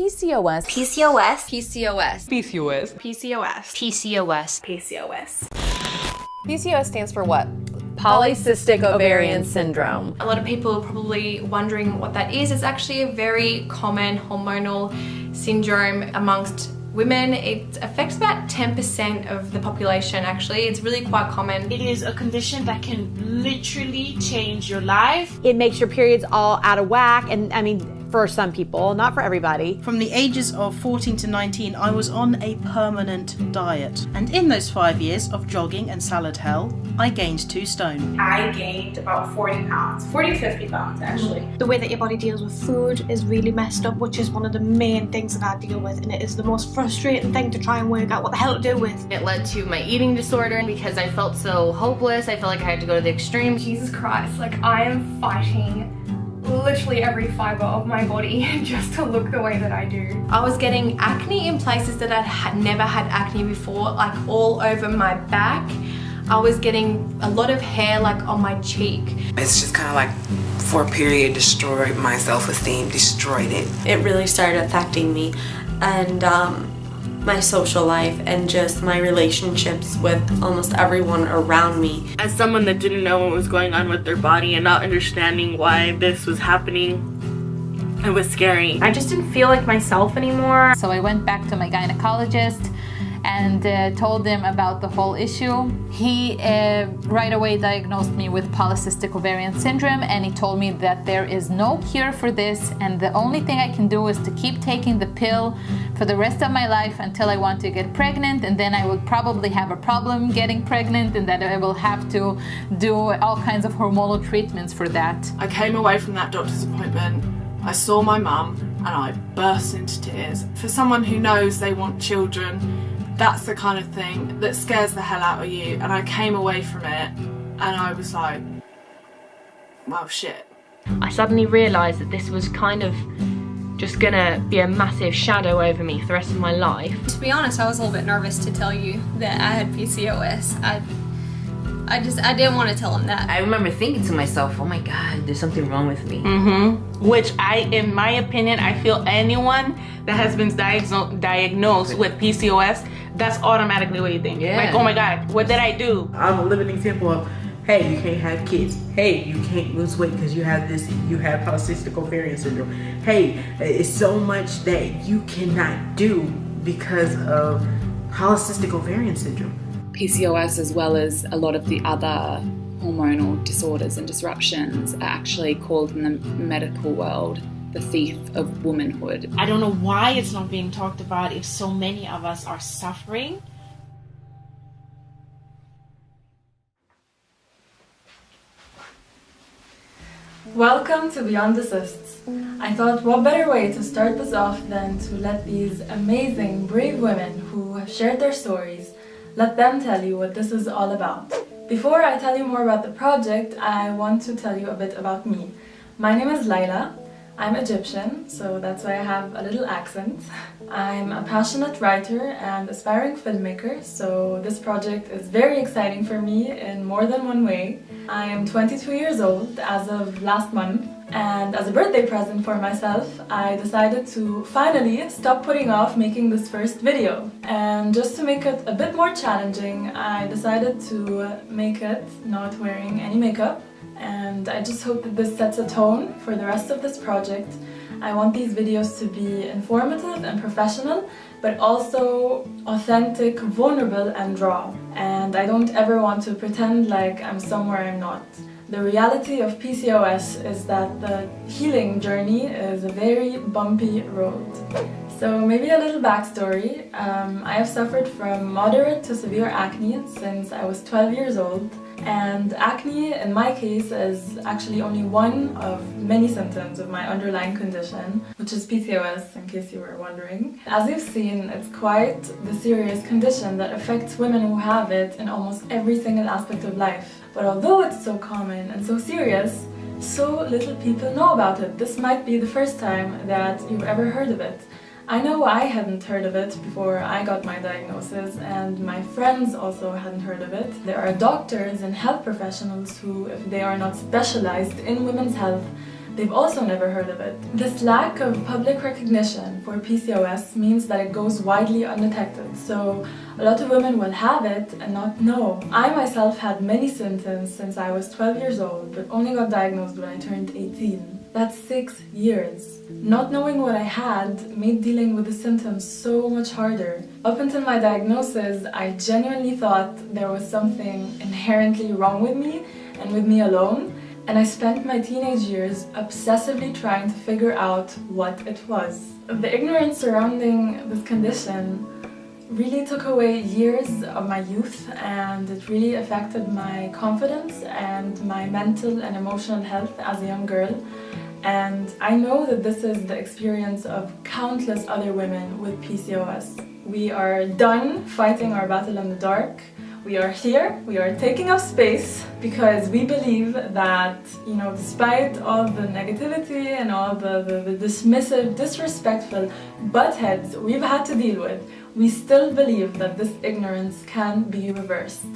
PCOS. PCOS. PCOS. PCOS. PCOS. PCOS. PCOS. PCOS stands for what? Polycystic ovarian syndrome. A lot of people are probably wondering what that is. It's actually a very common hormonal syndrome amongst women. It affects about 10% of the population actually. It's really quite common. It is a condition that can literally change your life. It makes your periods all out of whack, and I mean, for some people, not for everybody. From the ages of 14 to 19, I was on a permanent diet. And in those 5 years of jogging and salad hell, I gained 2 stone. I gained about 40 pounds, 40 to 50 pounds actually. The way that your body deals with food is really messed up, which is one of the main things that I deal with, and it is the most frustrating thing to try and work out what the hell to do with. It led to my eating disorder because I felt so hopeless. I felt like I had to go to the extreme. Jesus Christ, like I am fighting literally every fiber of my body just to look the way that I do. I was getting acne in places that I had never had acne before, like all over my back. I was getting a lot of hair like on my cheek. It's just kind of like for a period destroyed my self-esteem, destroyed it. It really started affecting me and my social life and just my relationships with almost everyone around me. As someone that didn't know what was going on with their body and not understanding why this was happening, it was scary. I just didn't feel like myself anymore. So I went back to my gynecologist and told him about the whole issue. He right away diagnosed me with polycystic ovarian syndrome, and he told me that there is no cure for this, and the only thing I can do is to keep taking the pill for the rest of my life until I want to get pregnant, and then I will probably have a problem getting pregnant, and that I will have to do all kinds of hormonal treatments for that. I came away from that doctor's appointment, I saw my mum, and I burst into tears. For someone who knows they want children, that's the kind of thing that scares the hell out of you, and I came away from it and I was like, well, shit. I suddenly realised that this was kind of just gonna be a massive shadow over me for the rest of my life. To be honest, I was a little bit nervous to tell you that I had PCOS. I didn't want to tell him that. I remember thinking to myself, oh my God, there's something wrong with me. Which in my opinion, I feel anyone that has been diagnosed with PCOS, that's automatically what you think. Yeah. Like, oh my God, what did I do? I'm a living example of, hey, you can't have kids. Hey, you can't lose weight because you have this, you have polycystic ovarian syndrome. Hey, it's so much that you cannot do because of polycystic ovarian syndrome. PCOS, as well as a lot of the other hormonal disorders and disruptions, are actually called in the medical world the thief of womanhood. I don't know why it's not being talked about if so many of us are suffering. Welcome to Beyond the Cysts. I thought what better way to start this off than to let these amazing, brave women who have shared their stories, let them tell you what this is all about. Before I tell you more about the project, I want to tell you a bit about me. My name is Laila. I'm Egyptian, so that's why I have a little accent. I'm a passionate writer and aspiring filmmaker, so this project is very exciting for me in more than one way. I am 22 years old as of last month, and as a birthday present for myself, I decided to finally stop putting off making this first video. And just to make it a bit more challenging, I decided to make it not wearing any makeup. And I just hope that this sets a tone for the rest of this project. I want these videos to be informative and professional, but also authentic, vulnerable and raw. And I don't ever want to pretend like I'm somewhere I'm not. The reality of PCOS is that the healing journey is a very bumpy road. So maybe a little backstory. I have suffered from moderate to severe acne since I was 12 years old. And acne, in my case, is actually only one of many symptoms of my underlying condition, which is PCOS, in case you were wondering. As you've seen, it's quite the serious condition that affects women who have it in almost every single aspect of life. But although it's so common and so serious, so little people know about it. This might be the first time that you've ever heard of it. I know I hadn't heard of it before I got my diagnosis, and my friends also hadn't heard of it. There are doctors and health professionals who, if they are not specialized in women's health, they've also never heard of it. This lack of public recognition for PCOS means that it goes widely undetected, so a lot of women will have it and not know. I myself had many symptoms since I was 12 years old, but only got diagnosed when I turned 18. That's 6 years. Not knowing what I had made dealing with the symptoms so much harder. Up until my diagnosis, I genuinely thought there was something inherently wrong with me and with me alone, and I spent my teenage years obsessively trying to figure out what it was. The ignorance surrounding this condition really took away years of my youth, and it really affected my confidence and my mental and emotional health as a young girl. And I know that this is the experience of countless other women with PCOS. We are done fighting our battle in the dark. We are here, we are taking up space because we believe that, you know, despite all the negativity and all the dismissive, disrespectful butt heads we've had to deal with, we still believe that this ignorance can be reversed.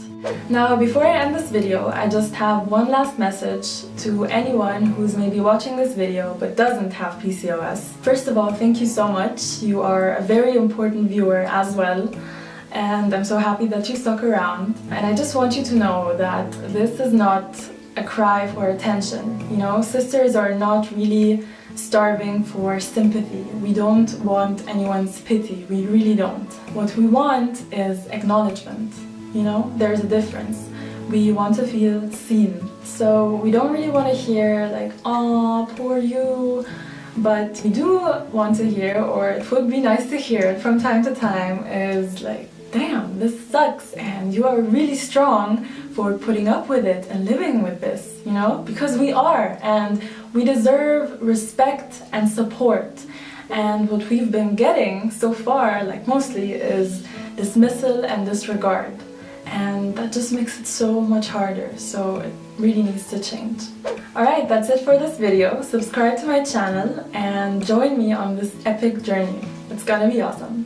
Now, before I end this video, I just have one last message to anyone who's maybe watching this video but doesn't have PCOS. First of all, thank you so much. You are a very important viewer as well, and I'm so happy that you stuck around. And I just want you to know that this is not a cry for attention. You know, sisters are not really starving for sympathy. We don't want anyone's pity, we really don't. What we want is acknowledgement. You know, there's a difference. We want to feel seen. So we don't really want to hear like, "Aw, poor you," but we do want to hear, or it would be nice to hear from time to time, is like, "Damn, this sucks, and you are really strong for putting up with it and living with this," you know? Because we are, and we deserve respect and support. And what we've been getting so far, like mostly, is dismissal and disregard. And that just makes it so much harder, so it really needs to change. Alright, that's it for this video. Subscribe to my channel and join me on this epic journey. It's gonna be awesome.